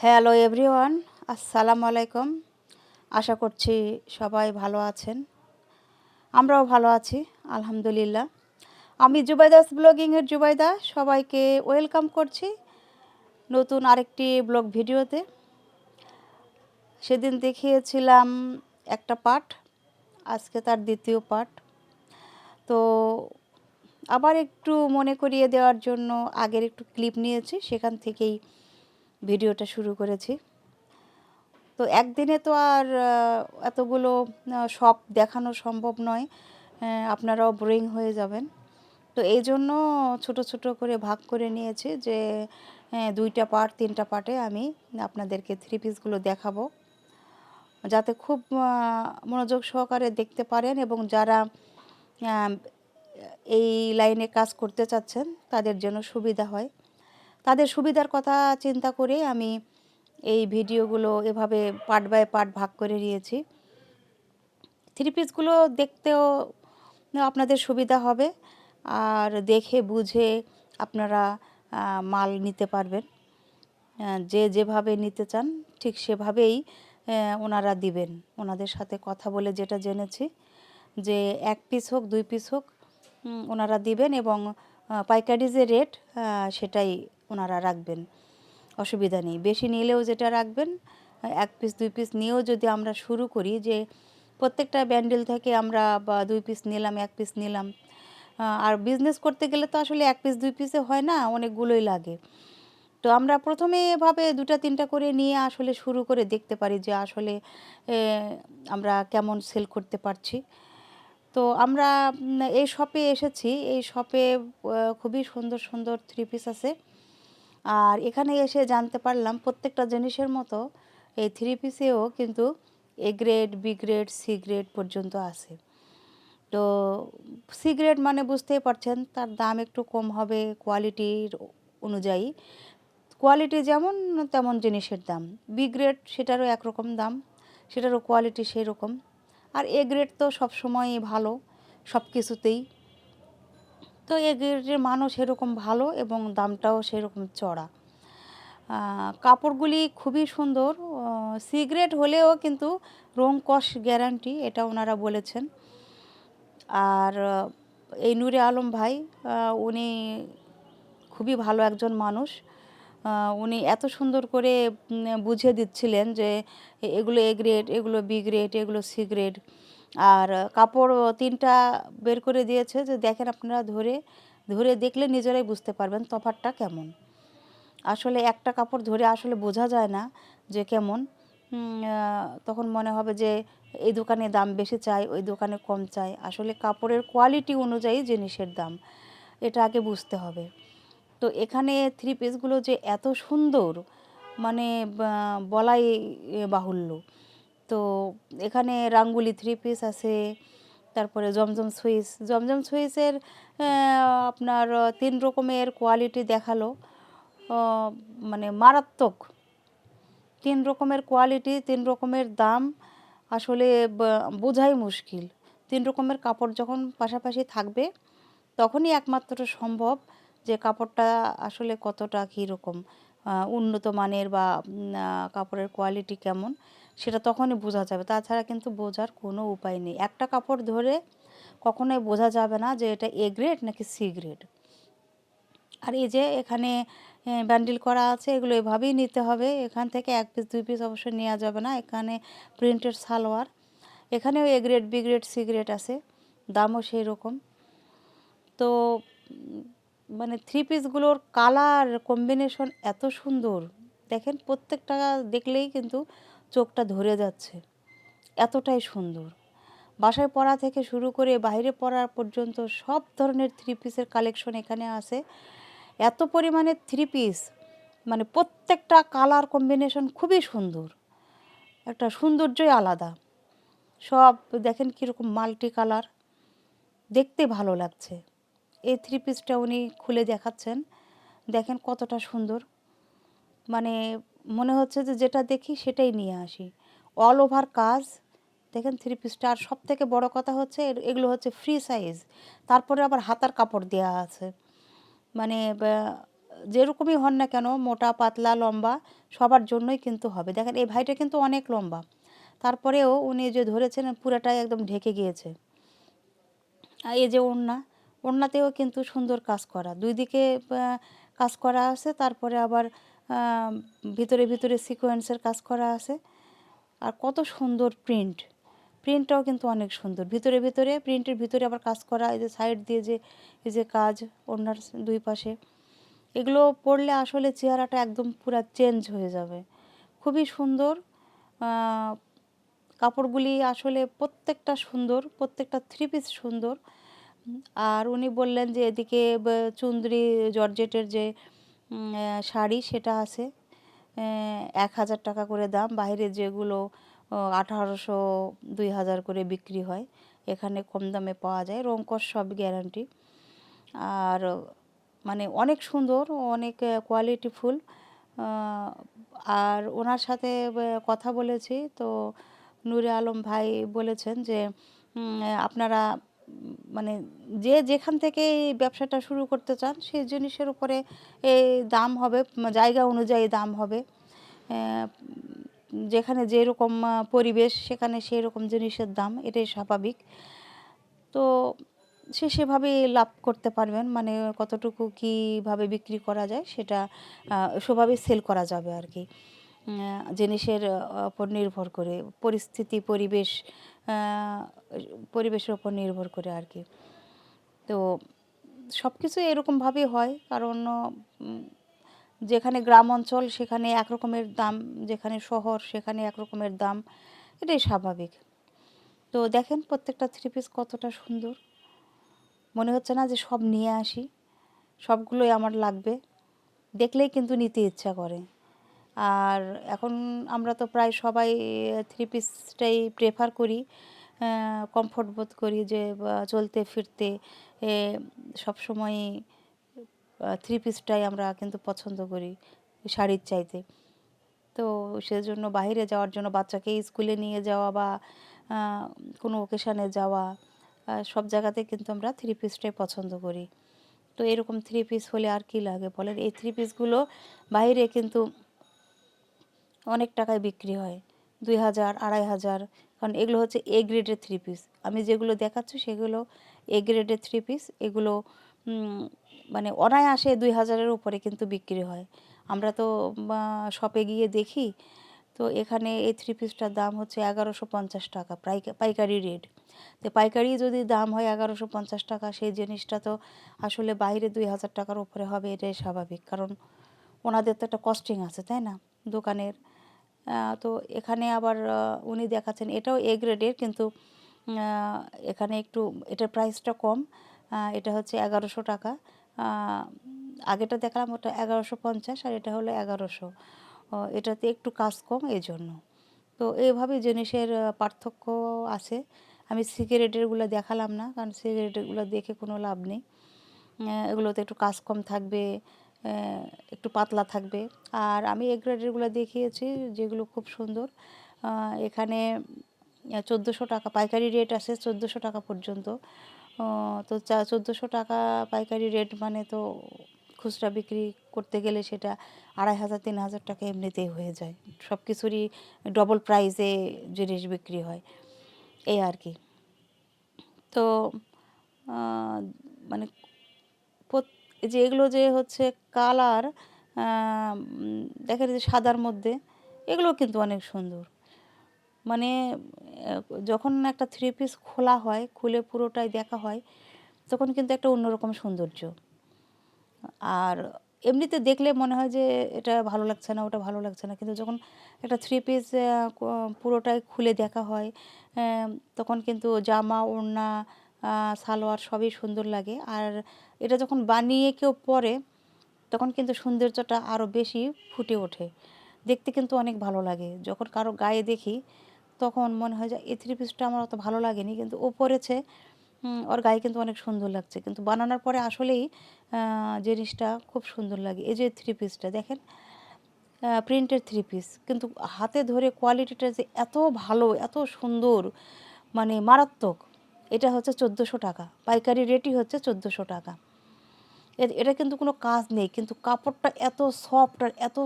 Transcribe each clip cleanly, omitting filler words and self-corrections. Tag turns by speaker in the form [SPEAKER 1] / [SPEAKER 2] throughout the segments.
[SPEAKER 1] Hello everyone, আসসালামু আলাইকুম। আশা করছি সবাই ভালো আছেন। আমরাও ভালো আছি, আলহামদুলিল্লাহ। আমি জুবাইদাস ব্লগিংয়ের জুবাইদা, সবাইকে ওয়েলকাম করছি নতুন আরেকটি ব্লগ ভিডিওতে। সেদিন দেখিয়েছিলাম একটা পার্ট, আজকে তার দ্বিতীয় পার্ট। তো আবার একটু মনে করিয়ে দেওয়ার জন্য আগের একটু ক্লিপ নিয়েছি, সেখান থেকেই ভিডিওটা শুরু করেছি। তো একদিনে তো আর এতগুলো সব দেখানো সম্ভব নয়, আপনারাও বোরিং হয়ে যাবেন। তো এই জন্য ছোট ছোট করে ভাগ করে নিয়েছি যে 2টা পার্ট 3টা পার্টে আমি আপনাদেরকে থ্রি পিসগুলো দেখাবো, যাতে খুব মনোযোগ সহকারে দেখতে পারেন এবং যারা আহ, এই লাইনে কাজ করতে চাচ্ছেন তাদের জন্য সুবিধা হয়। তাদের সুবিধার কথা চিন্তা করে আমি এই ভিডিওগুলো এভাবে পার্ট বাই পার্ট ভাগ করে নিয়েছি। থ্রি পিসগুলো দেখতেও আপনাদের সুবিধা হবে, আর দেখে বুঝে আপনারা মাল নিতে পারবেন। যে যেভাবে নিতে চান ঠিক সেভাবেই ওনারা দিবেন। ওনাদের সাথে কথা বলে যেটা জেনেছি যে 1 পিস হোক 2 পিস হোক ওনারা দিবেন, এবং পাইকারি যে রেট সেটাই ওনারা রাখবেন, অসুবিধা নেই। বেশি নিলেও যেটা রাখবেন, 1 পিস 2 পিস নিয়েও যদি আমরা শুরু করি যে প্রত্যেকটা ব্যান্ডেল থেকে আমরা বা 2 পিস নিলাম 1 পিস নিলাম, আর বিজনেস করতে গেলে তো আসলে 1 পিস 2 পিসে হয় না, অনেকগুলোই লাগে। তো আমরা প্রথমে এভাবে 2টা 3টা করে নিয়ে আসলে শুরু করে দেখতে পারি যে আসলে আমরা কেমন সেল করতে পারছি। তো আমরা এই শপে এসেছি, এই শপে খুবই সুন্দর সুন্দর থ্রি পিস আছে। আর এখানে এসে জানতে পারলাম প্রত্যেকটা জিনিসের মতো এই থ্রি পিসেও কিন্তু A grade B grade C grade পর্যন্ত আছে। তো সি গ্রেড মানে বুঝতেই পারছেন তার দাম একটু কম হবে কোয়ালিটির অনুযায়ী। কোয়ালিটি যেমন তেমন জিনিসের দাম। বি গ্রেড সেটারও একরকম দাম, সেটারও কোয়ালিটি সেই রকম। আর এ গ্রেড তো সবসময়ই ভালো সব কিছুতেই। তো এ গ্রেডের মানও সেরকম ভালো এবং দামটাও সেরকম চড়া। কাপড়গুলি খুবই সুন্দর। সি গ্রেড হলেও কিন্তু রং কস গ্যারান্টি, এটা ওনারা বলেছেন। আর এই নূরে আলম ভাই, উনি খুবই ভালো একজন মানুষ। উনি এত সুন্দর করে বুঝিয়ে দিচ্ছিলেন যে এগুলো এ গ্রেড, এগুলো বি গ্রেড, এগুলো সি গ্রেড। আর কাপড় 3টা বের করে দিয়েছে, যে দেখেন আপনারা ধরে ধরে দেখলে নিজেরাই বুঝতে পারবেন তফাৎটা কেমন। আসলে একটা কাপড় ধরে আসলে বোঝা যায় না যে কেমন। তখন মনে হবে যে এই দোকানে দাম বেশি চাই, ওই দোকানে কম চাই। আসলে কাপড়ের কোয়ালিটি অনুযায়ী জিনিসের দাম, এটা আগে বুঝতে হবে। তো এখানে থ্রি পিসগুলো যে এত সুন্দর, মানে বলাই বাহুল্য। তো এখানে রাঙ্গুলি থ্রি পিস আছে, তারপরে জমজম সুইচ, জমজম সুইচের আপনার 3 রকমের কোয়ালিটি দেখালো। মানে মারাত্মক, 3 রকমের কোয়ালিটি, 3 রকমের দাম। আসলে বোঝাই মুশকিল। 3 রকমের কাপড় যখন পাশাপাশি থাকবে তখনই একমাত্র সম্ভব যে কাপড়টা আসলে কতটা কীরকম উন্নত মানের, বা কাপড়ের কোয়ালিটি কেমন, সেটা তখনই বোঝা যাবে। তাছাড়া কিন্তু বোঝার কোনো উপায় নেই। একটা কাপড় ধরে কখনোই বোঝা যাবে না যে এটা এ গ্রেড নাকি সি গ্রেড। আর এই যে এখানে বান্ডিল করা আছে, এগুলো এভাবেই নিতে হবে। এখান থেকে 1 পিস 2 পিস অবশ্যই নেওয়া যাবে না। এখানে প্রিন্টেড সালোয়ার, এখানেও A grade B grade C grade আছে, দামও সেই রকম। তো মানে থ্রি পিসগুলোর কালার কম্বিনেশন এত সুন্দর, দেখেন প্রত্যেকটা দেখলেই কিন্তু চোখটা ধরে যাচ্ছে, এতটাই সুন্দর। বাসায় পরা থেকে শুরু করে বাইরে পরা পর্যন্ত সব ধরনের থ্রি পিসের কালেকশন এখানে আছে। এত পরিমাণে থ্রি পিস, মানে প্রত্যেকটা কালার কম্বিনেশন খুবই সুন্দর, একটা সৌন্দর্যই আলাদা। সব দেখেন কীরকম মাল্টি কালার, দেখতে ভালো লাগছে। এই থ্রি পিসটা উনি খুলে দেখাচ্ছেন, দেখেন কতটা সুন্দর। মানে মনে হচ্ছে যে যেটা দেখি সেটাই নিয়ে আসি। অল ওভার কাজ, দেখেন থ্রি পিসটা। আর সবথেকে বড় কথা হচ্ছে এগুলো হচ্ছে ফ্রি সাইজ, তারপরে আবার হাতার কাপড় দেওয়া আছে। মানে যেরকমই হন না কেন, মোটা পাতলা লম্বা সবার জন্যই কিন্তু হবে। দেখেন এই ভাইটা কিন্তু অনেক লম্বা, তারপরেও উনি যে ধরেছেন পুরাটাই একদম ঢেকে গিয়েছে। আর এই যে ওড়না, ওড়নাতেও কিন্তু সুন্দর কাজ করা, দুই দিকে কাজ করা আছে, তারপরে আবার ভিতরে ভিতরে সিকোয়েন্সের কাজ করা আছে। আর কত সুন্দর প্রিন্ট, প্রিন্টটাও কিন্তু অনেক সুন্দর, ভিতরে ভিতরে প্রিন্টের ভিতরে আবার কাজ করা, এই যে সাইড দিয়ে যে এই যে কাজ ওড়নার দুই পাশে, এগুলো পরলে আসলে চেহারাটা একদম পুরা চেঞ্জ হয়ে যাবে, খুবই সুন্দর। কাপড়গুলি আসলে প্রত্যেকটা সুন্দর, প্রত্যেকটা থ্রি পিস সুন্দর। আর উনি বললেন যে এদিকে চুন্দ্রি জর্জেটের যে শাড়ি সেটা আছে ১,০০০ টাকা করে দাম, বাইরে যেগুলো ১৮০০ ২,০০০ করে বিক্রি হয়, এখানে কম দামে পাওয়া যায়, রঙকস সব গ্যারান্টি। আর মানে অনেক সুন্দর, অনেক কোয়ালিটিফুল। আর ওনার সাথে কথা বলেছি, তো নূরে আলম ভাই বলেছেন যে আপনারা মানে যে যেখান থেকে এই ব্যবসাটা শুরু করতে চান সেই জিনিসের উপরে এই দাম হবে, জায়গা অনুযায়ী দাম হবে। যেখানে যেরকম পরিবেশ সেখানে সেই রকম জিনিসের দাম, এটাই স্বাভাবিক। তো সে সেভাবেই লাভ করতে পারবেন, মানে কতটুকু কীভাবে বিক্রি করা যায় সেটা সেভাবেই সেল করা যাবে আর কি। জিনিসের ওপর নির্ভর করে, পরিস্থিতি পরিবেশ পরিবেশের ওপর নির্ভর করে আর কি। তো সব কিছু এরকমভাবেই হয়, কারণ যেখানে গ্রাম অঞ্চল সেখানে এক রকমের দাম, যেখানে শহর সেখানে এক রকমের দাম, এটাই স্বাভাবিক। তো দেখেন প্রত্যেকটা থ্রি পিস কতটা সুন্দর, মনে হচ্ছে না যে সব নিয়ে আসি, সবগুলোই আমার লাগবে, দেখলেই কিন্তু নিতে ইচ্ছা করে। আর এখন আমরা তো প্রায় সবাই থ্রি পিসটাই প্রেফার করি, কমফোর্ট বোধ করি যে চলতে ফিরতে সবসময়ই থ্রি পিসটাই আমরা কিন্তু পছন্দ করি শাড়ির চাইতে। তো সেজন্য বাইরে যাওয়ার জন্য, বাচ্চাকে স্কুলে নিয়ে যাওয়া বা কোনো ওকেশানে যাওয়া, সব জায়গাতে কিন্তু আমরা থ্রি পিসটাই পছন্দ করি। তো এরকম থ্রি পিস হলে আর কি লাগে বলেন, এই থ্রি পিসগুলো বাইরে কিন্তু অনেক টাকায় বিক্রি হয়, ২,০০০ ২,৫০০, কারণ এগুলো হচ্ছে এ গ্রেডের থ্রি পিস। আমি যেগুলো দেখাচ্ছি সেগুলো এ গ্রেডের থ্রি পিস, এগুলো মানে অনায়াসে ২,০০০-এর উপরে কিন্তু বিক্রি হয়। আমরা তো শপে গিয়ে দেখি, তো এখানে এই থ্রি পিসটার দাম হচ্ছে ১১৫০ টাকা, পাইকারি রেট। তো পাইকারি যদি দাম হয় ১১৫০ টাকা, সেই জিনিসটা তো আসলে বাইরে ২,০০০ টাকার উপরে হবে, এটাই স্বাভাবিক, কারণ ওনাদের তো একটা কস্টিং আছে, তাই না, দোকানের। তো এখানে আবার উনি দেখাচ্ছেন এটাও এ গ্রেডের, কিন্তু এখানে একটু এটার প্রাইসটা কম, এটা হচ্ছে ১১০০ টাকা। আগেটা দেখলাম ওটা ১১৫০, আর এটা হলো ১১০০। এটাতে একটু কাজ কম, এই জন্য। তো এইভাবে জিনিসের পার্থক্য আছে। আমি সিগারেটেরগুলো দেখালাম না, কারণ সিগারেটেরগুলো দেখে কোনো লাভ নেই। এগুলোতে একটু কাজ কম থাকবে, একটু পাতলা থাকবে। আর আমি এ গ্রেডেরগুলো দেখিয়েছি যেগুলো খুব সুন্দর। এখানে ১৪০০ টাকা পাইকারি রেট আছে, ১৪০০ টাকা পর্যন্ত। তো ১৪০০ টাকা পাইকারি রেট, মানে তো খুচরা বিক্রি করতে গেলে সেটা ২,৫০০ ৩,০০০ টাকা এমনিতেই হয়ে যায়, সব কিছুরই ডবল প্রাইসে জিনিস বিক্রি হয়, এই আর কি। তো মানে যে এগুলো যে হচ্ছে কালার, দেখেন যে সাদার মধ্যে, এগুলো কিন্তু অনেক সুন্দর। মানে যখন একটা থ্রি পিস খোলা হয়, খুলে পুরোটাই দেখা হয়, তখন কিন্তু একটা অন্যরকম সৌন্দর্য। আর এমনিতে দেখলে মনে হয় যে এটা ভালো লাগছে না, ওটা ভালো লাগছে না, কিন্তু যখন একটা থ্রি পিস পুরোটাই খুলে দেখা হয়, তখন কিন্তু জামা ওড়না সালোয়ার সবই সুন্দর লাগে। আর এটা যখন বানিয়ে কেউ পরে, তখন কিন্তু সৌন্দর্যটা আরও বেশি ফুটে ওঠে, দেখতে কিন্তু অনেক ভালো লাগে। যখন কারো গায়ে দেখি তখন মনে হয় যে এই থ্রি পিসটা আমার অত ভালো লাগেনি, কিন্তু ও পরেছে, ওর গায়ে কিন্তু অনেক সুন্দর লাগছে, কিন্তু বানানোর পরে আসলেই জিনিসটা খুব সুন্দর লাগে। এই যে থ্রি পিসটা দেখেন, প্রিন্টের থ্রি পিস, কিন্তু হাতে ধরে কোয়ালিটিটা যে এত ভালো, এত সুন্দর, মানে মারাত্মক। এটা হচ্ছে ১৪০০ টাকা, পাইকারি রেটই হচ্ছে ১৪০০ টাকা। এটা কিন্তু কোনো কাজ নেই, কিন্তু কাপড়টা এত সফট আর এত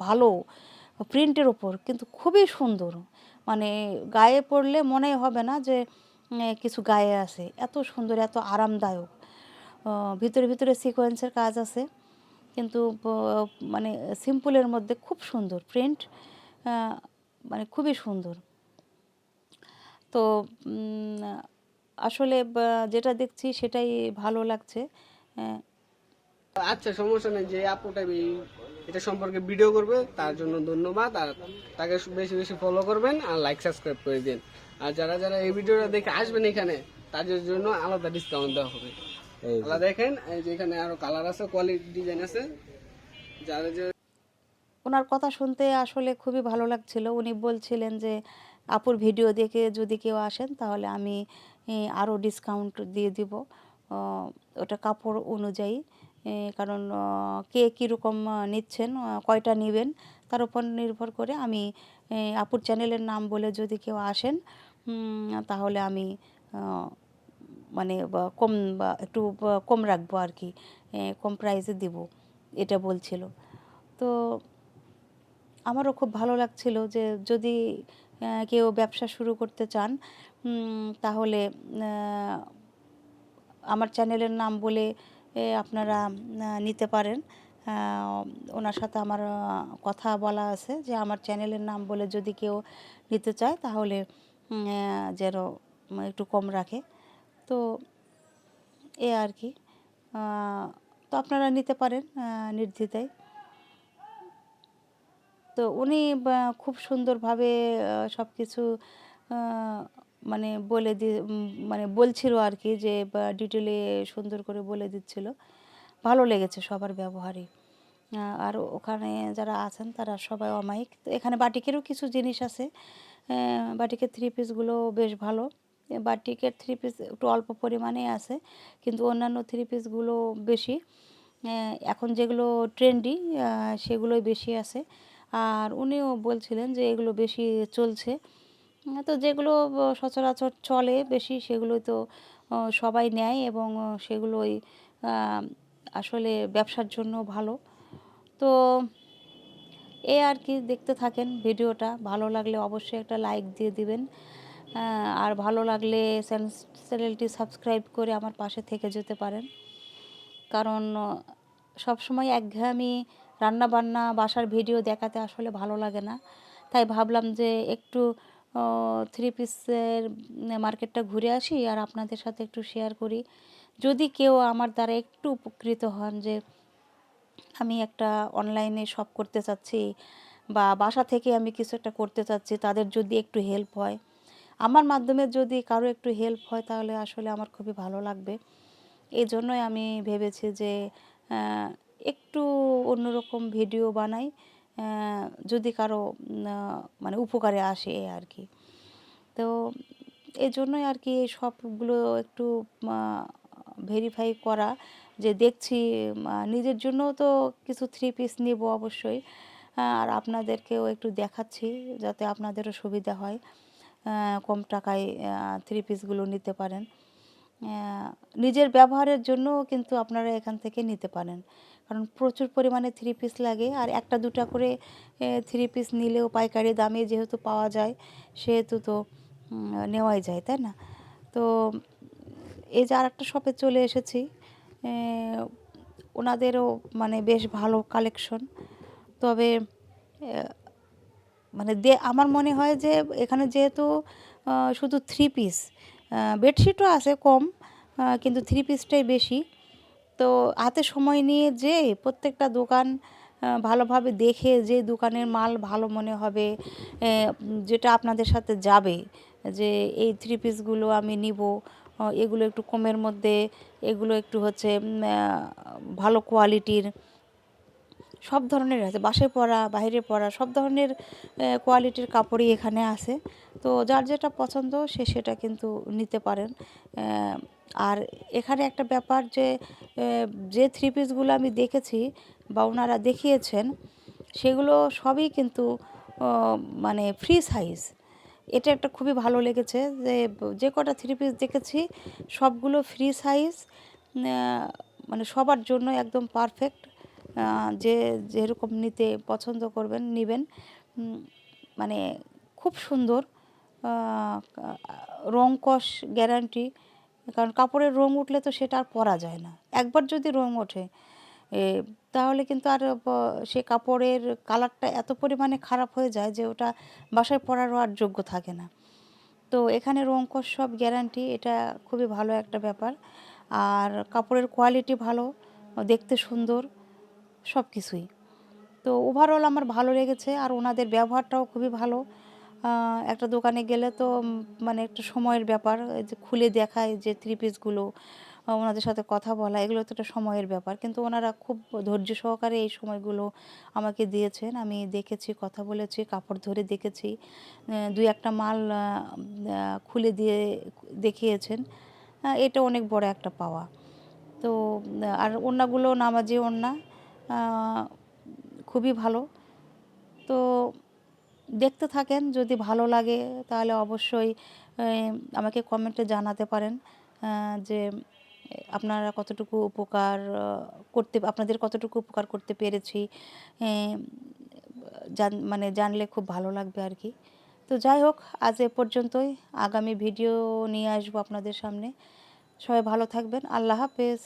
[SPEAKER 1] ভালো প্রিন্টের ওপর, কিন্তু খুবই সুন্দর। মানে গায়ে পরলে মনেই হবে না যে কিছু গায়ে আছে, এত সুন্দর, এত আরামদায়ক। ভিতরে ভিতরে সিকোয়েন্সের কাজ আছে, কিন্তু মানে সিম্পলের মধ্যে খুব সুন্দর প্রিন্ট, মানে খুবই সুন্দর। তো আসলে যেটা দেখছি সেটাই ভালো লাগছে।
[SPEAKER 2] আচ্ছা, সমস্যা নেই। যে আপুটা এটা সম্পর্কে ভিডিও করবে তার জন্য ধন্যবাদ। আর তাকে বেশি বেশি ফলো করবেন আর লাইক সাবস্ক্রাইব করে দিন। আর যারা যারা এই ভিডিওটা দেখে আসবেন এখানে, তাদের জন্য আলাদা ডিসকাউন্ট দেওয়া হবে। আলাদা দেখেন, এই যে এখানে আরো কালার আছে, কোয়ালিটি ডিজাইন আছে। যারা যে
[SPEAKER 1] ওনার কথা শুনতে আসলে খুবই ভালো লাগছিল। উনি বলছিলেন যে আপুর ভিডিও দেখে যদি কেউ আসেন তাহলে আমি আরও ডিসকাউন্ট দিয়ে দিব, ওটা কাপড় অনুযায়ী। কারণ কে কীরকম নিচ্ছেন, কয়টা নেবেন তার উপর নির্ভর করে আমি আপুর চ্যানেলের নাম বলে যদি কেউ আসেন তাহলে আমি মানে কম বা একটু কম রাখবো আর কি, কম প্রাইসে দিব, এটা বলছিল। তো আমারও খুব ভালো লাগছিল যে যদি কেউ ব্যবসা শুরু করতে চান তাহলে আমার চ্যানেলের নাম বলে আপনারা নিতে পারেন। ওনার সাথে আমার কথা বলা আছে যে আমার চ্যানেলের নাম বলে যদি কেউ নিতে চায় তাহলে যেন একটু কম রাখে। তো এ আর কি, তো আপনারা নিতে পারেন নির্দ্বিধায়। তো উনি খুব সুন্দরভাবে সব কিছু মানে বলে মানে বলছিল আর কি, যে ডিটেলে সুন্দর করে বলে দিচ্ছিল। ভালো লেগেছে সবার ব্যবহারই। আর ওখানে যারা আছেন তারা সবাই অমায়িক। তো এখানে বাটিকেরও কিছু জিনিস আছে, বাটিকের থ্রি পিসগুলো বেশ ভালো। বাটিকের থ্রি পিস একটু অল্প পরিমাণে আছে, কিন্তু অন্যান্য থ্রি পিসগুলো বেশি। এখন যেগুলো ট্রেন্ডি সেগুলোই বেশি আছে। আর উনিও বলছিলেন যে এগুলো বেশি চলছে। তো যেগুলো সচরাচর চলে বেশি সেগুলোই তো সবাই নেয়, এবং সেগুলোই আসলে ব্যবসার জন্য ভালো। তো এই আর কি, দেখতে থাকেন ভিডিওটা। ভালো লাগলে অবশ্যই একটা লাইক দিয়ে দিবেন, আর ভালো লাগলে চ্যানেলটি সাবস্ক্রাইব করে আমার পাশে থেকে যেতে পারেন। কারণ সবসময় একঘেয়েমি রান্নাবান্না বাসার ভিডিও দেখাতে আসলে ভালো লাগে না। তাই ভাবলাম যে একটু থ্রি পিসের মার্কেটটা ঘুরে আসি আর আপনাদের সাথে একটু শেয়ার করি। যদি কেউ আমার দ্বারা একটু উপকৃত হন, যে আমি একটা অনলাইনে শপ করতে চাচ্ছি বা বাসা থেকে আমি কিছু একটা করতে চাচ্ছি, তাদের যদি একটু হেল্প হয়, আমার মাধ্যমে যদি কারো একটু হেল্প হয়, তাহলে আসলে আমার খুবই ভালো লাগবে। এই জন্যই আমি ভেবেছি যে একটু অন্যরকম ভিডিও বানাই, যদি কারো মানে উপকারে আসে আর কি। তো এই জন্যই আর কি এই সবগুলো একটু ভেরিফাই করা, যে দেখছি নিজের জন্যও তো কিছু থ্রি পিস নেব অবশ্যই, আর আপনাদেরকেও একটু দেখাচ্ছি যাতে আপনাদেরও সুবিধা হয়, কম টাকায় থ্রি পিসগুলো নিতে পারেন। নিজের ব্যবহারের জন্যও কিন্তু আপনারা এখান থেকে নিতে পারেন, কারণ প্রচুর পরিমাণে থ্রি পিস লাগে। আর একটা দুটা করে থ্রি পিস নিলেও পাইকারি দামে যেহেতু পাওয়া যায়, সেহেতু তো নেওয়াই যায়, তাই না? তো এই যে আরেকটা শপে চলে এসেছি, ওনাদেরও মানে বেশ ভালো কালেকশন। তবে মানে আমার মনে হয় যে এখানে যেহেতু শুধু থ্রি পিস, বেডশিটও আছে কম, কিন্তু থ্রি পিসটাই বেশি। তো হাতে সময় নিয়ে যেয়ে প্রত্যেকটা দোকান ভালোভাবে দেখে, যে দোকানের মাল ভালো মনে হবে, যেটা আপনাদের সাথে যাবে, যে এই থ্রি পিসগুলো আমি নিব, এগুলো একটু কমের মধ্যে, এগুলো একটু হচ্ছে ভালো কোয়ালিটির, সব ধরনের আছে, বাসায় পরা বাইরে পরা সব ধরনের কোয়ালিটির কাপড়ই এখানে আছে। তো যার যেটা পছন্দ সে সেটা কিন্তু নিতে পারেন। আর এখানে একটা ব্যাপার যে যে থ্রি পিসগুলো আমি দেখেছি বা ওনারা দেখিয়েছেন, সেগুলো সবই কিন্তু মানে ফ্রি সাইজ। এটা একটা খুবই ভালো লেগেছে, যে যে কটা থ্রি পিস দেখেছি সবগুলো ফ্রি সাইজ, মানে সবার জন্য একদম পারফেক্ট। যে যেরকম নিতে পছন্দ করবেন নেবেন। উম, মানে খুব সুন্দর, রং কস গ্যারান্টি। কারণ কাপড়ের রং উঠলে তো সেটা আর পরা যায় না। একবার যদি রং ওঠে এ তাহলে কিন্তু আর সে কাপড়ের কালারটা এত পরিমাণে খারাপ হয়ে যায় যে ওটা বাসায় পরারও আর যোগ্য থাকে না। তো এখানে রং কস সব গ্যারান্টি, এটা খুবই ভালো একটা ব্যাপার। আর কাপড়ের কোয়ালিটি ভালো, দেখতে সুন্দর, সব কিছুই। তো ওভারঅল আমার ভালো লেগেছে আর ওনাদের ব্যবহারটাও খুবই ভালো। একটা দোকানে গেলে তো মানে একটা সময়ের ব্যাপার, এই যে খুলে দেখায় যে থ্রি পিসগুলো, ওনাদের সাথে কথা বলা, এগুলো তো একটা সময়ের ব্যাপার। কিন্তু ওনারা খুব ধৈর্য সহকারে এই সময়গুলো আমাকে দিয়েছেন। আমি দেখেছি, কথা বলেছি, কাপড় ধরে দেখেছি, দুই একটা মাল খুলে দিয়ে দেখিয়েছেন। এটা অনেক বড় একটা পাওয়া। তো আর ওড়নাগুলো নামাজি ওড়না, আহ, খুবই ভালো। তো দেখতে থাকেন, যদি ভালো লাগে তাহলে অবশ্যই আমাকে কমেন্টে জানাতে পারেন যে আপনারা কতটুকু উপকার আপনাদের কতটুকু উপকার করতে পেরেছি। মানে জানলে খুব ভালো লাগবে আর কি। তো যাই হোক, আজ এ পর্যন্তই। আগামী ভিডিও নিয়ে আসবো আপনাদের সামনে। সবাই ভালো থাকবেন। আল্লাহ হাফেজ।